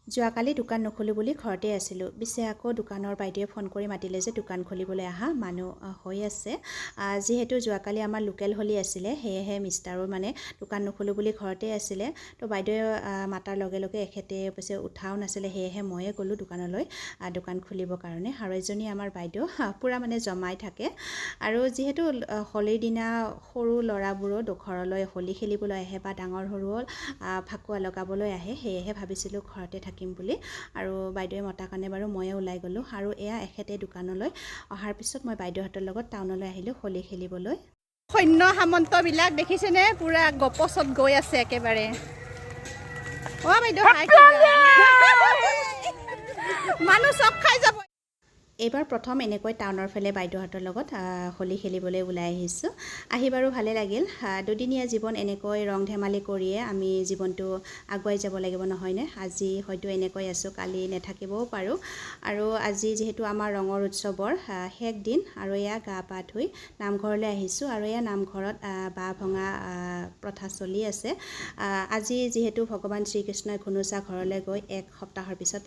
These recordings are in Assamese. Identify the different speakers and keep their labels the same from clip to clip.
Speaker 1: যোৱাকালি দোকান নুখুলোঁ বুলি ঘৰতে আছিলোঁ। পিছে আকৌ দোকানৰ বাইদেৱে ফোন কৰি মাতিলে যে দোকান খুলিবলৈ আহা, মানুহ হৈ আছে। যিহেতু যোৱাকালি আমাৰ লোকেল হোলি আছিলে, সেয়েহে মিষ্টাৰো মানে দোকান নুখুলোঁ বুলি ঘৰতে আছিলে। তো বাইদেৱে মাতাৰ লগে লগে এখেতে পিছে উঠাও নাছিলে, সেয়েহে ময়ে গ'লোঁ দোকানলৈ দোকান খুলিবৰ কাৰণে। আৰু এজনী আমাৰ বাইদেউ পূৰা মানে জমাই থাকে। আৰু যিহেতু হোলীৰ দিনা সৰু ল'ৰাবোৰো ঘৰলৈ হোলী খেলিবলৈ আহে বা ডাঙৰ সৰুও ফাকুৱা লগাবলৈ আহে, সেয়েহে ভাবিছিলোঁ ঘৰতে থাকিম বুলি। আৰু বাইদেৱে মতাৰ কাৰণে বাৰু ময়ে ওলাই গ'লোঁ। আৰু এয়া এখেতে দোকানলৈ অহাৰ পিছত মই বাইদেউহঁতৰ লগত টাউনলৈ আহিলোঁ হোলী খেলিবলৈ।
Speaker 2: সৈন্য সামন্তবিলাক দেখিছেনে, পুৰা গপচত গৈ আছে একেবাৰে। অ' বাইদেউ মানুহ চক খাই যাব।
Speaker 1: এইবাৰ প্ৰথম এনেকৈ টাউনৰ ফালে বাইদেউহঁতৰ লগত হোলী খেলিবলৈ ওলাই আহিছোঁ। আহি বাৰু ভালে লাগিল। দুদিনীয়া জীৱন এনেকৈ ৰং ধেমালি কৰিয়ে আমি জীৱনটো আগুৱাই যাব লাগিব, নহয়নে? আজি হয়তো এনেকৈ আছোঁ, কালি নাথাকিবও পাৰোঁ। আৰু আজি যিহেতু আমাৰ ৰঙৰ উৎসৱৰ শেষ দিন, আৰু এয়া গা পা ধুই নামঘৰলৈ আহিছোঁ। আৰু এয়া নামঘৰত বাঁহ ভঙা প্ৰথা চলি আছে। আজি যিহেতু ভগৱান শ্ৰীকৃষ্ণই ঘুনুচা ঘৰলৈ গৈ এক সপ্তাহৰ পিছত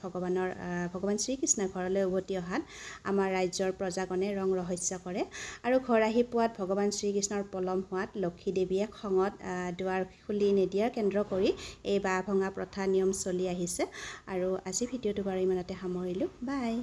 Speaker 1: ভগৱান শ্ৰীকৃষ্ণই ঘৰলৈ উভতি অহাত আমাৰ ৰাজ্যৰ প্ৰজাগণে ৰং ৰহস্য কৰে। আৰু ঘৰ আহি পোৱাত ভগৱান শ্ৰীকৃষ্ণৰ পলম হোৱাত লক্ষী দেৱীয়ে খঙত দুৱাৰ খুলি নিদিয়াৰ কেন্দ্ৰ কৰি এই বাঁহ ভঙা প্ৰথা নিয়ম চলি আহিছে। আৰু আজি ভিডিঅ'টো বাৰু ইমানতে সামৰিলোঁ। বাই।